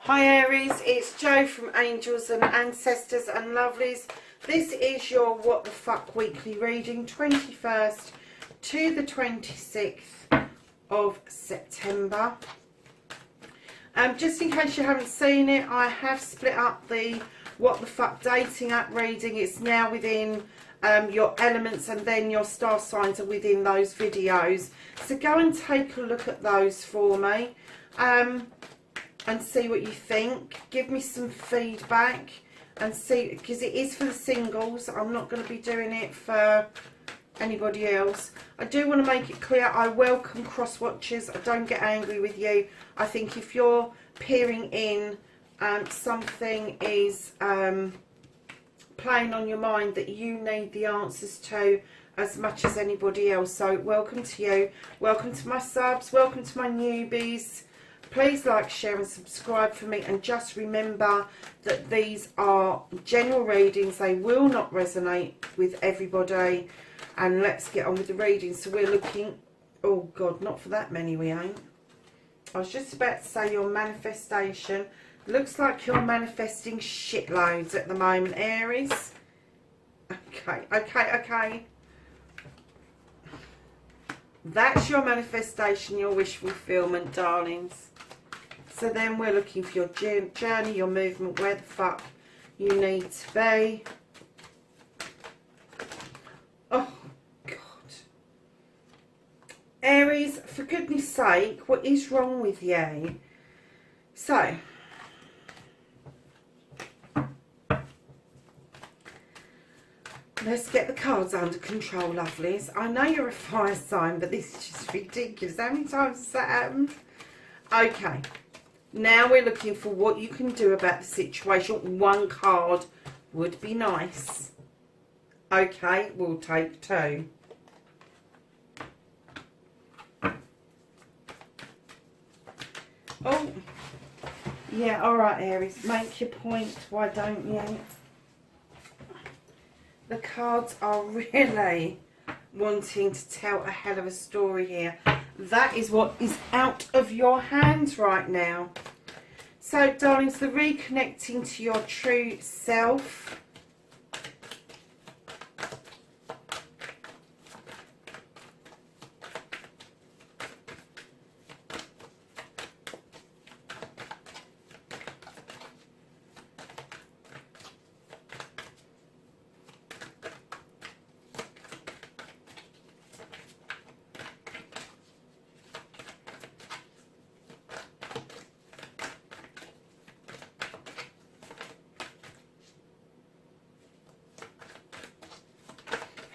Hi Aries, it's Jo from Angels and Ancestors and Lovelies. This is your What the Fuck weekly reading, 21st to the 26th of September. Just in case you haven't seen it, I have split up the What the Fuck dating app reading. It's now within your elements, and then your star signs are within those videos. So go and take a look at those for me. And see what you think. Give me some feedback and see, because it is for the singles. I'm not going to be doing it for anybody else. I do want to make it clear, I welcome cross watchers. I don't get angry with you. I think if you're peering in something is playing on your mind that you need the answers to as much as anybody else, so welcome to you. Welcome to my subs, welcome to my newbies. Please like, share and subscribe for me, and just remember that these are general readings. They will not resonate with everybody, and let's get on with the reading. So we're looking, oh God, not for that many we ain't. I was just about to say your manifestation. Looks like you're manifesting shitloads at the moment, Aries. Okay. That's your manifestation, your wish fulfillment, darlings. So then we're looking for your journey, your movement, where the fuck you need to be. Oh, God. Aries, for goodness sake, what is wrong with you? So, let's get the cards under control, lovelies. I know you're a fire sign, but this is just ridiculous. How many times has that happened? Okay. Now we're looking for what you can do about the situation. One card would be nice. Okay, we'll take two. Oh, yeah, alright Aries, make your point, why don't you? The cards are really wanting to tell a hell of a story here. That is what is out of your hands right now. So, darlings, the reconnecting to your true self.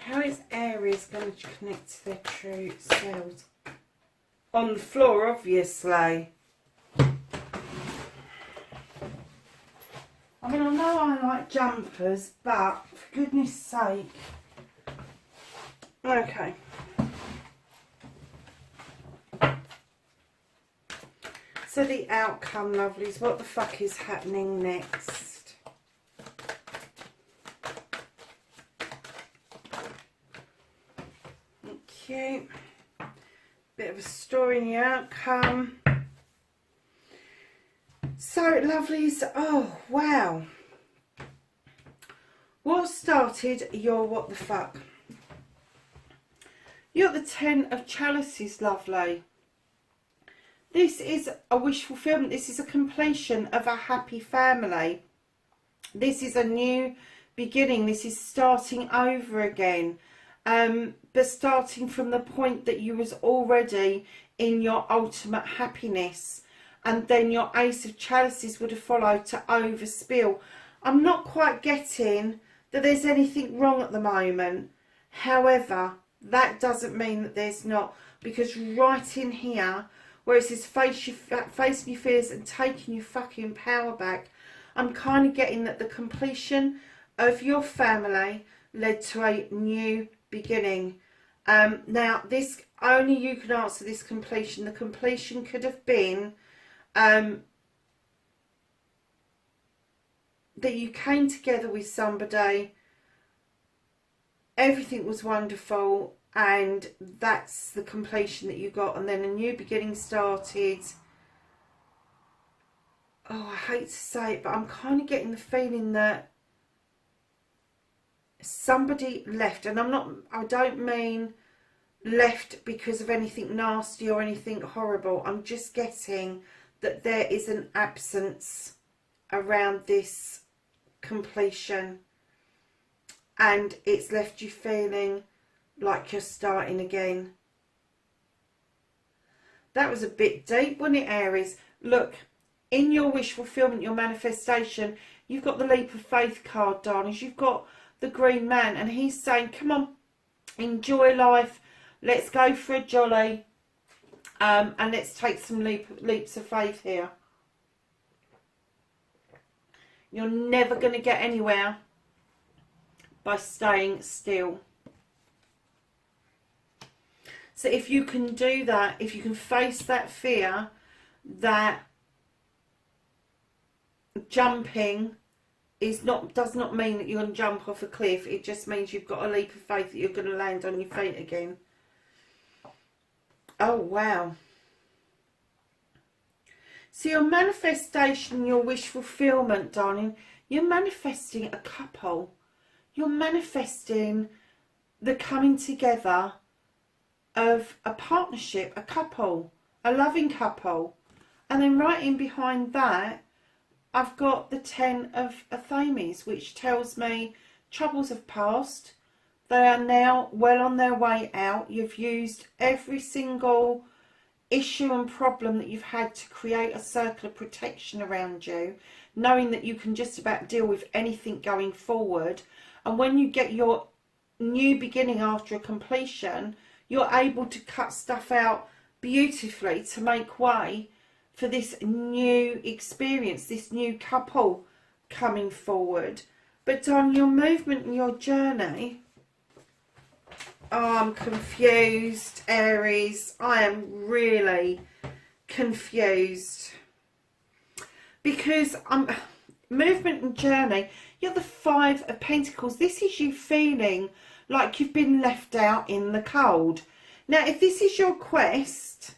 How is Aries going to connect to their true selves? On the floor, obviously. I mean, I know I like jumpers, but for goodness sake. Okay. So the outcome, lovelies. What the fuck is happening next? Cute. Bit of a story in the outcome. So, lovelies, oh wow. What started your what the fuck? You're the 10 of chalices, lovely. This is a wish fulfillment. This is a completion of a happy family. This is a new beginning. This is starting over again. But starting from the point that you was already in your ultimate happiness, and then your Ace of Chalices would have followed to overspill. I'm not quite getting that there's anything wrong at the moment. However, that doesn't mean that there's not, because right in here, where it says facing your fears and taking your fucking power back, I'm kind of getting that the completion of your family led to a new beginning. Now, this only you can answer this completion. The completion could have been that you came together with somebody, everything was wonderful, and that's the completion that you got, and then a new beginning started. oh, I hate to say it, but I'm kind of getting the feeling that somebody left, and I don't mean left because of anything nasty or anything horrible. I'm just getting that there is an absence around this completion, and it's left you feeling like you're starting again. That was a bit deep, wasn't it, Aries? Look, in your wish fulfillment, your manifestation, you've got the leap of faith card, darlings. You've got the green man, and he's saying, come on, enjoy life. Let's go for a jolly. And let's take some leaps of faith here. You're never going to get anywhere by staying still. So if you can do that, if you can face that fear, that jumping does not mean that you're going to jump off a cliff. It just means you've got a leap of faith that you're going to land on your feet again. Oh, wow. So your manifestation, your wish fulfillment, darling, you're manifesting a couple. You're manifesting the coming together of a partnership, a couple, a loving couple. And then right in behind that, I've got the 10 of Athames, which tells me troubles have passed. They are now well on their way out. You've used every single issue and problem that you've had to create a circle of protection around you, knowing that you can just about deal with anything going forward. And when you get your new beginning after a completion, you're able to cut stuff out beautifully to make way for this new experience, this new couple coming forward. But on your movement and your journey, oh, I'm confused, Aries. I am really confused. Because movement and journey, you're the 5 of Pentacles. This is you feeling like you've been left out in the cold. Now, if this is your quest,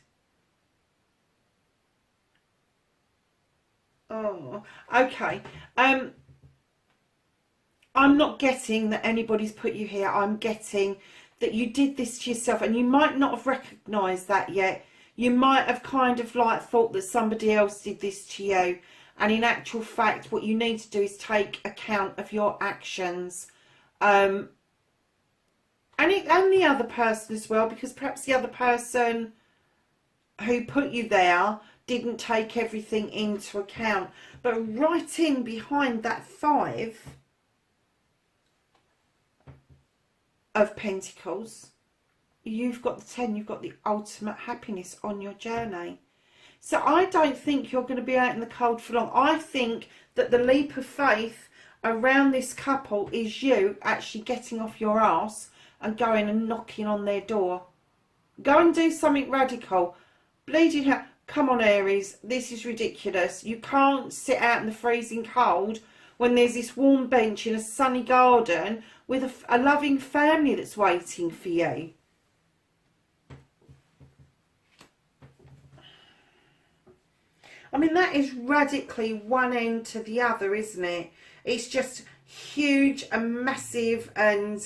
oh, okay. I'm not getting that anybody's put you here. I'm getting that you did this to yourself, and you might not have recognised that yet. You might have kind of like thought that somebody else did this to you, and in actual fact what you need to do is take account of your actions, and the other person as well, because perhaps the other person who put you there didn't take everything into account. But right in behind that 5 of Pentacles, you've got the 10, you've got the ultimate happiness on your journey. So I don't think you're going to be out in the cold for long. I think that the leap of faith around this couple is you actually getting off your arse and going and knocking on their door. Go and do something radical. Bleeding hell. Come on, Aries, this is ridiculous. You can't sit out in the freezing cold when there's this warm bench in a sunny garden with a loving family that's waiting for you. I mean, that is radically one end to the other, isn't it? It's just huge and massive. And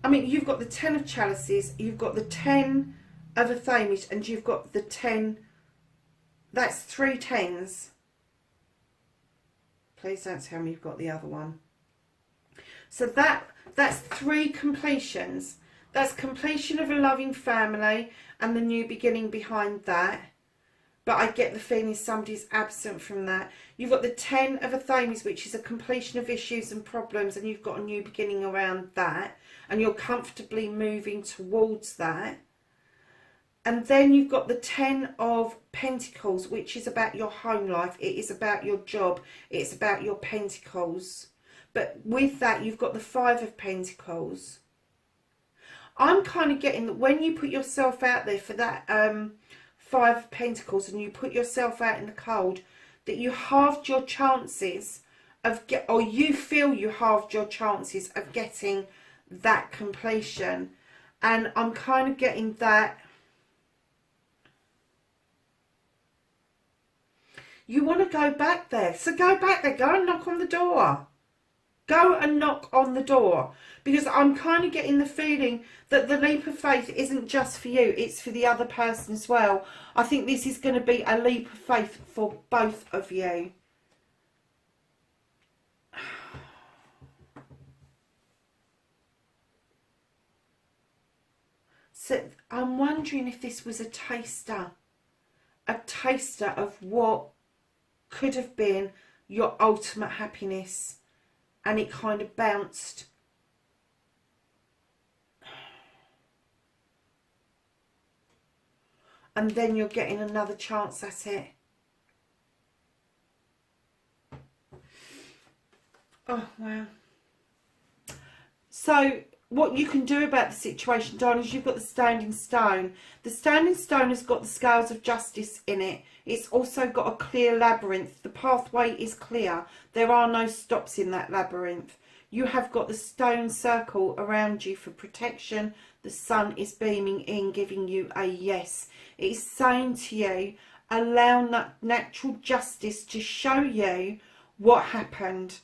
I mean, you've got the 10 of Chalices, you've got the 10 of Athames, and you've got the 10. That's 3 10s. Please don't tell me you've got the other one. So that's 3 completions. That's completion of a loving family and the new beginning behind that. But I get the feeling somebody's absent from that. You've got the 10 of Athames, which is a completion of issues and problems, and you've got a new beginning around that, and you're comfortably moving towards that. And then you've got the 10 of Pentacles, which is about your home life. It is about your job. It's about your Pentacles. But with that, you've got the 5 of Pentacles. I'm kind of getting that when you put yourself out there for that 5 of Pentacles and you put yourself out in the cold, that you halved your chances of or you feel you halved your chances of getting that completion. And I'm kind of getting that You want to go back there. So go back there. Go and knock on the door. Go and knock on the door. Because I'm kind of getting the feeling that the leap of faith isn't just for you. It's for the other person as well. I think this is going to be a leap of faith for both of you. So I'm wondering if this was a taster of what could have been your ultimate happiness, and it kind of bounced. And then you're getting another chance at it. Oh, wow. So what you can do about the situation, darling, is you've got the Standing Stone. The Standing Stone has got the scales of justice in it. It's also got a clear labyrinth. The pathway is clear. There are no stops in that labyrinth. You have got the stone circle around you for protection. The sun is beaming in, giving you a yes. It is saying to you, allow natural justice to show you what happened,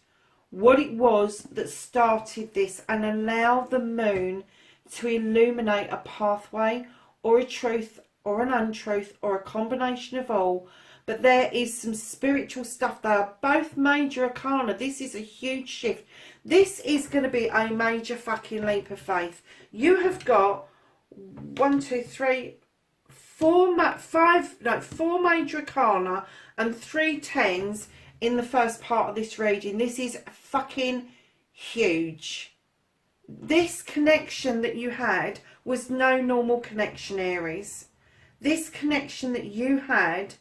what it was that started this, and allow the moon to illuminate a pathway or a truth or an untruth or a combination of all. But there is some spiritual stuff. They are both major arcana. This is a huge shift. This is going to be a major fucking leap of faith. You have got 4 major arcana and 3 tens in the first part of this reading. This is fucking huge. This connection that you had was no normal connection, Aries. This connection that you had,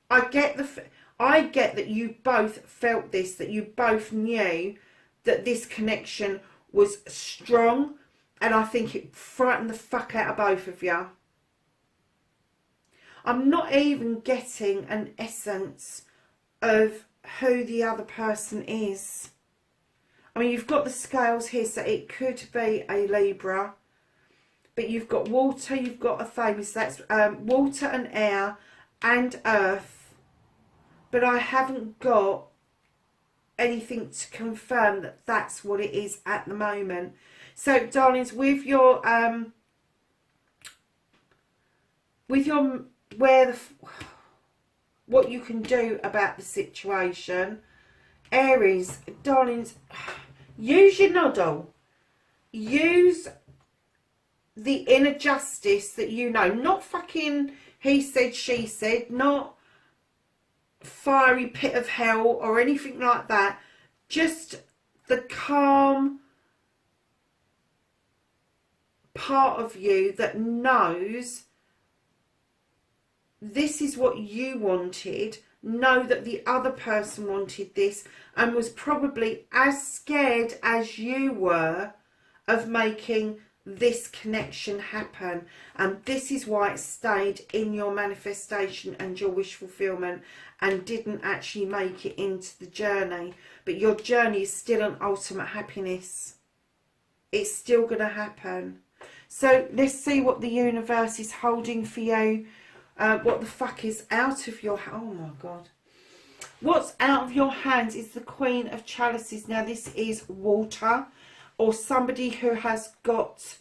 I get that you both felt this, that you both knew that this connection was strong, and I think it frightened the fuck out of both of you. I'm not even getting an essence of who the other person is. I mean, you've got the scales here, so it could be a Libra, but you've got water, you've got a Thames, that's water and air and earth, but I haven't got anything to confirm that that's what it is at the moment. So, darlings, with your what you can do about the situation, Aries, darlings, use your noddle. Use the inner justice that you know. Not fucking he said, she said. Not fiery pit of hell or anything like that. Just the calm part of you that knows this is what you wanted. Know that the other person wanted this and was probably as scared as you were of making this connection happen, and this is why it stayed in your manifestation and your wish fulfillment and didn't actually make it into the journey. But your journey is still an ultimate happiness. It's still going to happen. So let's see what the universe is holding for you. What the fuck is out of your... Oh my God. What's out of your hands is the Queen of Chalices. Now this is water, or somebody who has got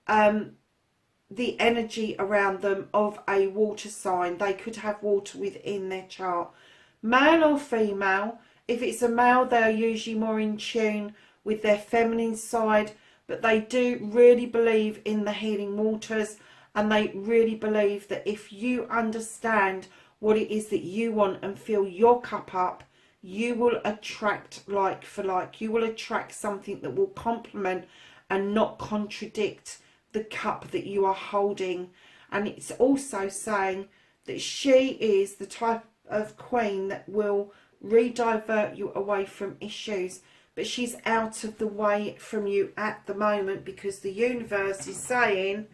the energy around them of a water sign. They could have water within their chart. Male or female. If it's a male, they are usually more in tune with their feminine side, but they do really believe in the healing waters, and they really believe that if you understand what it is that you want and fill your cup up, you will attract like for like. You will attract something that will complement and not contradict the cup that you are holding. And it's also saying that she is the type of queen that will re-divert you away from issues, but she's out of the way from you at the moment because the universe is saying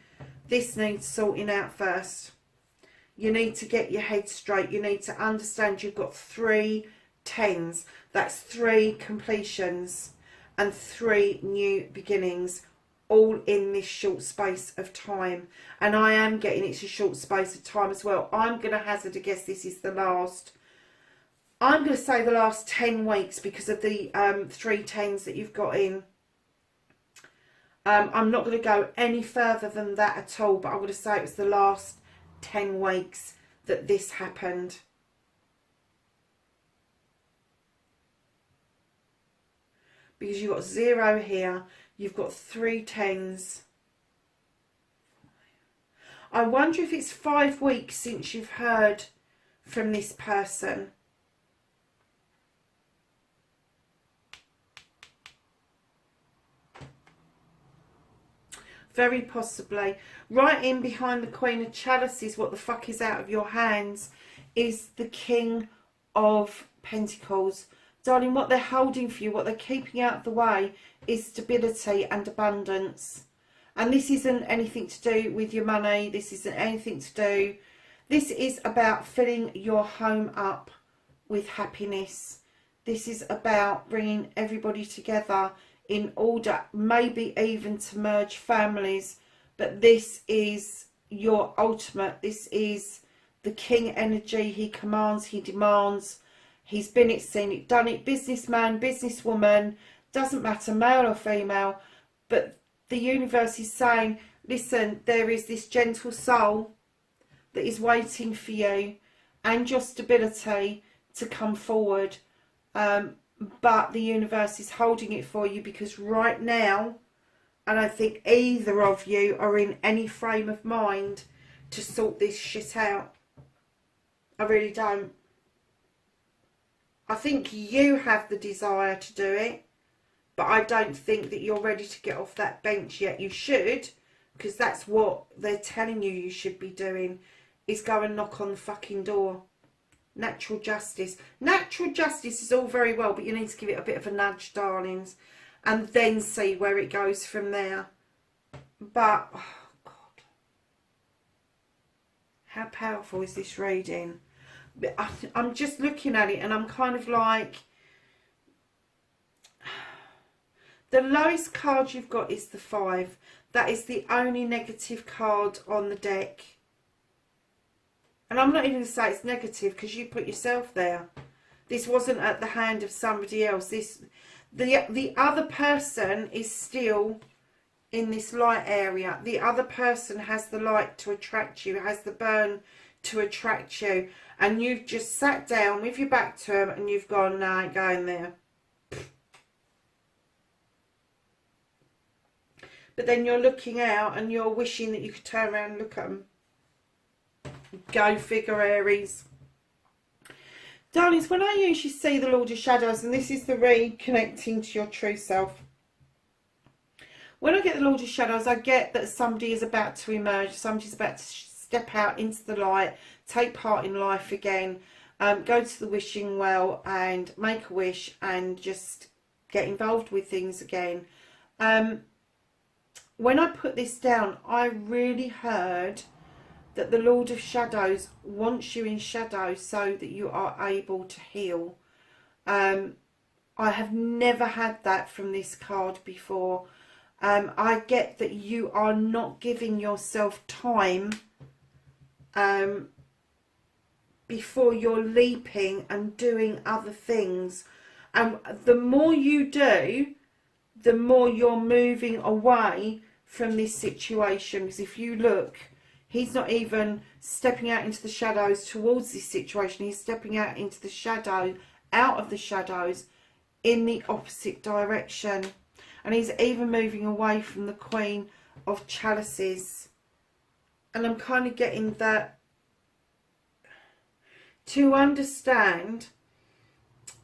this needs sorting out first. You need to get your head straight. You need to understand you've got 3 tens. That's 3 completions and 3 new beginnings, all in this short space of time. And I am getting it's a short space of time as well. I'm going to hazard a guess this is the last I'm going to say the last 10 weeks because of the 3 tens that you've got in. I'm not going to go any further than that at all, but I'm going to say it was the last 10 weeks that this happened. Because you've got 0 here, you've got 3 tens. I wonder if it's 5 weeks since you've heard from this person. Very possibly. Right in behind the Queen of Chalices, what the fuck is out of your hands, is the King of Pentacles. Darling, what they're holding for you, what they're keeping out of the way, is stability and abundance. And this isn't anything to do with your money. This isn't anything to do. This is about filling your home up with happiness. This is about bringing everybody together in order, maybe even to merge families. But this is your ultimate. This is the king energy. He commands, he demands. He's been it, seen it, done it. Businessman, businesswoman, doesn't matter, male or female. But the universe is saying, listen, there is this gentle soul that is waiting for you and your stability to come forward. But the universe is holding it for you because right now, I don't think either of you are in any frame of mind to sort this shit out. I really don't. I think you have the desire to do it, but I don't think that you're ready to get off that bench yet. You should, because that's what they're telling you should be doing, is go and knock on the fucking door. Natural justice. Natural justice is all very well, but you need to give it a bit of a nudge, darlings, and then see where it goes from there. But, oh God, how powerful is this reading? I'm just looking at it and I'm kind of like, the lowest card you've got is the 5. That is the only negative card on the deck. And I'm not even going to say it's negative because you put yourself there. This wasn't at the hand of somebody else. The other person is still in this light area. The other person has the light to attract you, has the burn to attract you. And you've just sat down with your back to them and you've gone, no, I ain't going there. But then you're looking out and you're wishing that you could turn around and look at them. Go figure, Aries. Darlings, when I usually see the Lord of Shadows, and this is the reconnecting to your true self. When I get the Lord of Shadows, I get that somebody is about to emerge. Somebody's about to step out into the light, take part in life again, go to the wishing well and make a wish and just get involved with things again. When I put this down, I really heard that the Lord of Shadows wants you in shadow so that you are able to heal. I have never had that from this card before. I get that you are not giving yourself time before you're leaping and doing other things. And the more you do, the more you're moving away from this situation. Because if you look, he's not even stepping out into the shadows towards this situation. He's stepping out into the shadow, out of the shadows, in the opposite direction. And he's even moving away from the Queen of Chalices. And I'm kind of getting that, to understand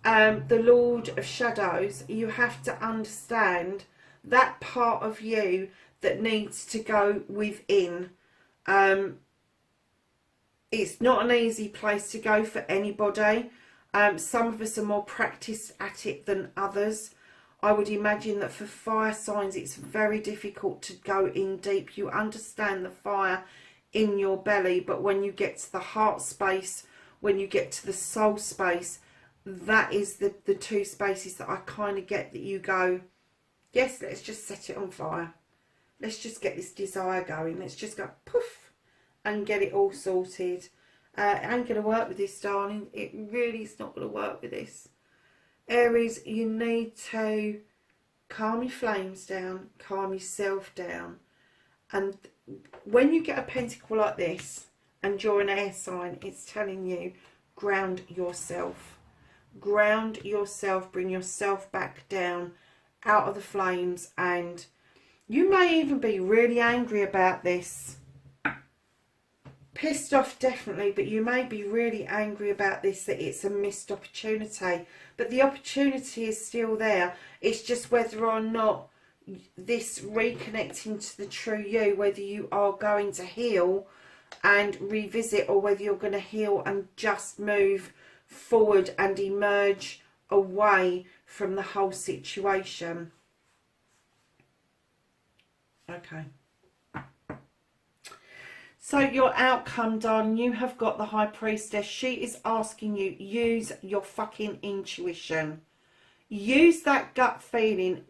the Lord of Shadows, you have to understand that part of you that needs to go within. It's not an easy place to go for anybody. Some of us are more practiced at it than others. I would imagine that for fire signs it's very difficult to go in deep. You understand the fire in your belly, but when you get to the heart space, when you get to the soul space, that is the two spaces that I kind of get that you go, yes, let's just set it on fire. Let's just get this desire going. Let's just go poof and get it all sorted. It ain't going to work with this, darling. It really is not going to work with this. Aries, you need to calm your flames down, calm yourself down. And when you get a pentacle like this and you're an air sign, it's telling you, ground yourself. Ground yourself, bring yourself back down out of the flames. And you may even be really angry about this. Pissed off, definitely, but you may be really angry about this, that it's a missed opportunity. But the opportunity is still there. It's just whether or not this reconnecting to the true you, whether you are going to heal and revisit, or whether you're going to heal and just move forward and emerge away from the whole situation. Okay. So your outcome, darling, you have got the High Priestess. She is asking you, use your fucking intuition. Use that gut feeling.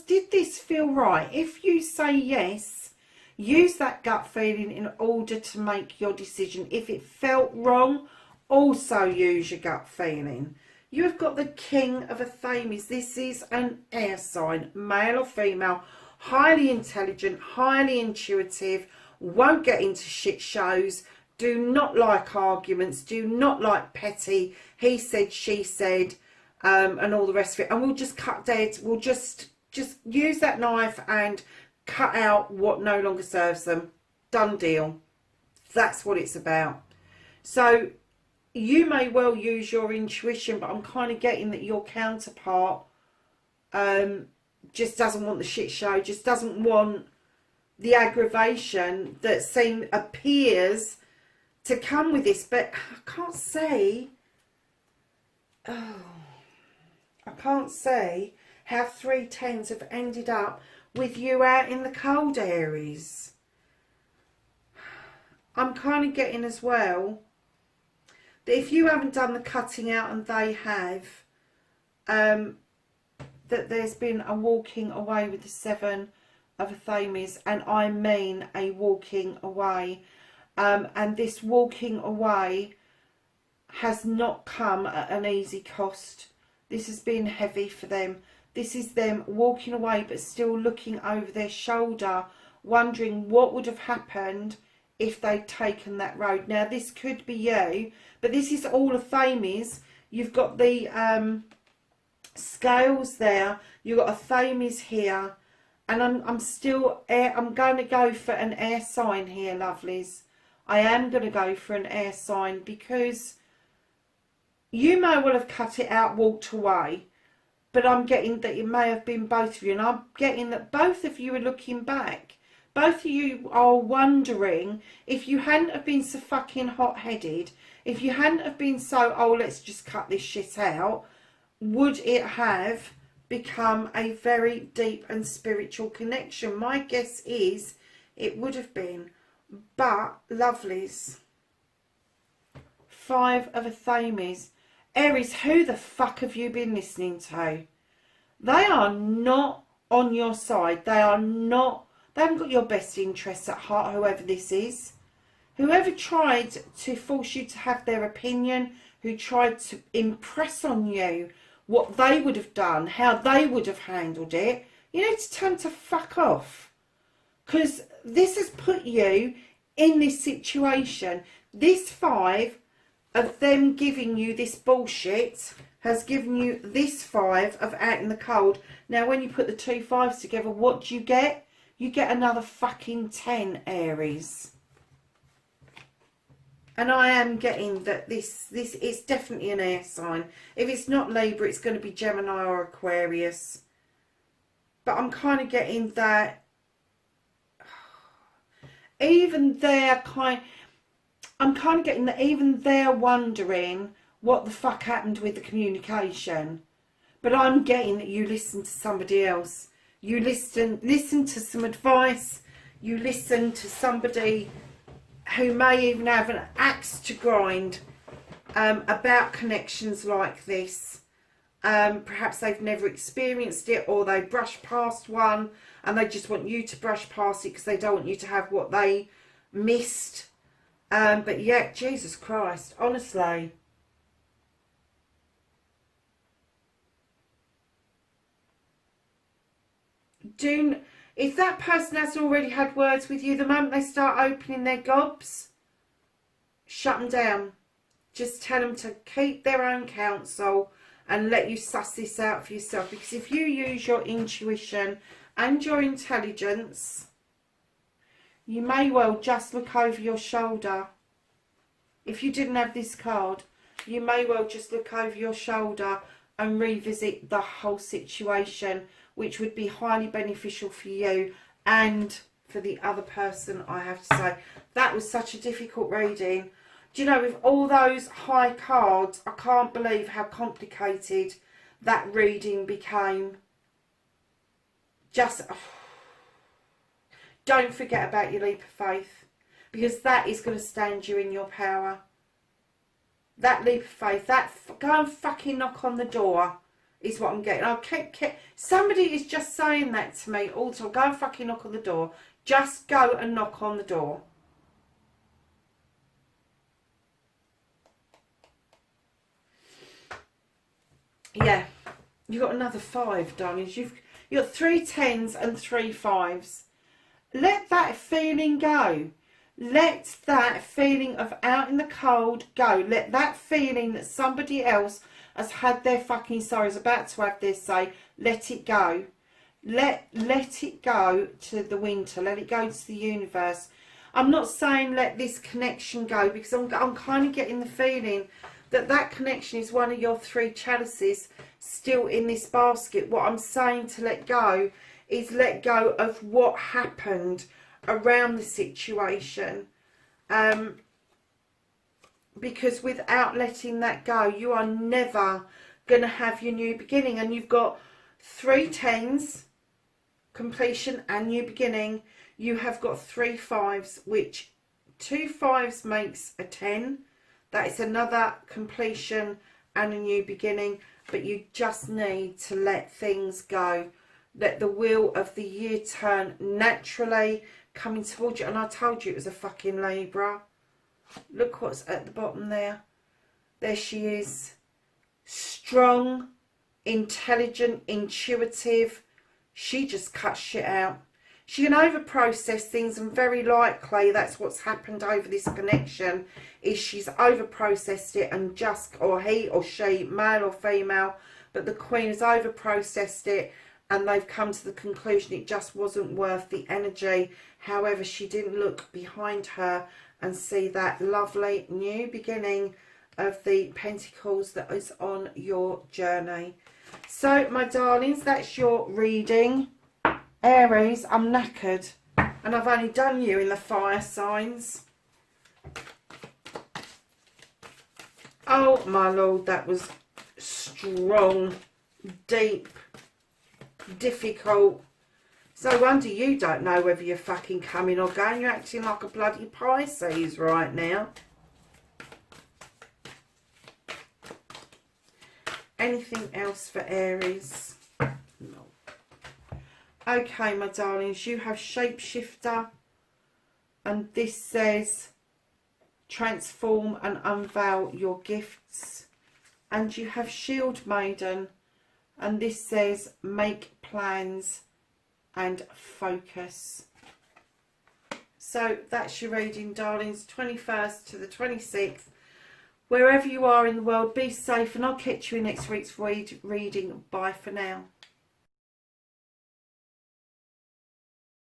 Did this feel right? If you say yes, use that gut feeling in order to make your decision. If it felt wrong, also use your gut feeling. You have got the King of Athames. This is an air sign, male or female, highly intelligent, highly intuitive, won't get into shit shows, do not like arguments, do not like petty, he said, she said, and all the rest of it. And we'll just cut dead. We'll just use that knife and cut out what no longer serves them. Done deal. That's what it's about. So you may well use your intuition, but I'm kind of getting that your counterpart just doesn't want the shit show, just doesn't want the aggravation that appears to come with this. But I can't say, I can't say how 3 10s have ended up with you out in the cold, Aries. I'm kind of getting as well that if you haven't done the cutting out and they have, that there's been a walking away with the 7 of Athames, and I mean a walking away, and this walking away has not come at an easy cost. This has been heavy for them. This is them walking away but still looking over their shoulder, wondering what would have happened if they'd taken that road. Now this could be you, but this is all Athames. You've got the scales there, you've got Athames here, and I'm going to go for an air sign here, lovelies. I am going to go for an air sign, because you may well have cut it out, walked away, but I'm getting that it may have been both of you, and I'm getting that both of you are looking back. Both of you are wondering, if you hadn't have been so fucking hot-headed, if you hadn't have been so, oh, let's just cut this shit out, would it have become a very deep and spiritual connection? My guess is it would have been. But, lovelies, 5 of Athames. Aries, who the fuck have you been listening to? They are not on your side. They haven't got your best interests at heart, whoever this is. Whoever tried to force you to have their opinion, who tried to impress on you what they would have done, how they would have handled it, you need to tell them to fuck off. Because this has put you in this situation. This 5 of them giving you this bullshit has given you this 5 of out in the cold. Now when you put the 2 5s together, what do you get? You get another fucking 10, Aries. And I am getting that this is definitely an air sign. If it's not Libra, it's going to be Gemini or Aquarius. But I'm kind of getting that even I'm kind of getting that even they're wondering what the fuck happened with the communication. But I'm getting that you listen to somebody else. You listen to some advice. You listen to somebody who may even have an axe to grind about connections like this. Perhaps they've never experienced it, or they brush past one and they just want you to brush past it because they don't want you to have what they missed. But yeah, Jesus Christ, honestly. If that person has already had words with you, the moment they start opening their gobs, shut them down. Just tell them to keep their own counsel and let you suss this out for yourself. Because if you use your intuition and your intelligence, you may well just look over your shoulder. If you didn't have this card, you may well just look over your shoulder and revisit the whole situation, which would be highly beneficial for you and for the other person, I have to say. That was such a difficult reading. Do you know, with all those high cards, I can't believe how complicated that reading became. Just don't forget about your leap of faith, because that is going to stand you in your power. That leap of faith, go and fucking knock on the door is what I'm getting. Somebody is just saying that to me all the time. Go and fucking knock on the door. Just go and knock on the door. Yeah, you got another 5, darlings. You've got 3 10s and 3 5s. Let that feeling go. Let that feeling of out in the cold go. Let that feeling that somebody else has had their fucking sorrows, about to have their say, let it go. Let it go to the winter. Let it go to the universe. I'm not saying let this connection go, because I'm kind of getting the feeling that that connection is one of your 3 chalices still in this basket. What I'm saying to let go is let go of what happened around the situation. Because without letting that go, you are never going to have your new beginning. And you've got 3 10s, completion and new beginning. You have got 3 5s, which 2 5s makes a 10. That is another completion and a new beginning. But you just need to let things go. Let the wheel of the year turn naturally, coming towards you. And I told you it was a fucking Libra. Look what's at the bottom there. There she is. Strong, intelligent, intuitive. She just cuts shit out. She can over-process things, and very likely that's what's happened over this connection, is she's over-processed it and just, or he or she, male or female, but the Queen has over-processed it and they've come to the conclusion it just wasn't worth the energy. However, she didn't look behind her and see that lovely new beginning of the Pentacles that is on your journey. So, my darlings, that's your reading. Aries, I'm knackered. And I've only done you in the fire signs. Oh, my Lord, that was strong, deep, difficult. So I wonder you don't know whether you're fucking coming or going. You're acting like a bloody Pisces right now. Anything else for Aries? No. Okay, my darlings, you have Shapeshifter. And this says transform and unveil your gifts. And you have Shield Maiden. And this says make plans and focus. So that's your reading, darlings, 21st to the 26th. Wherever you are in the world, be safe, and I'll catch you in next week's reading. Bye for now.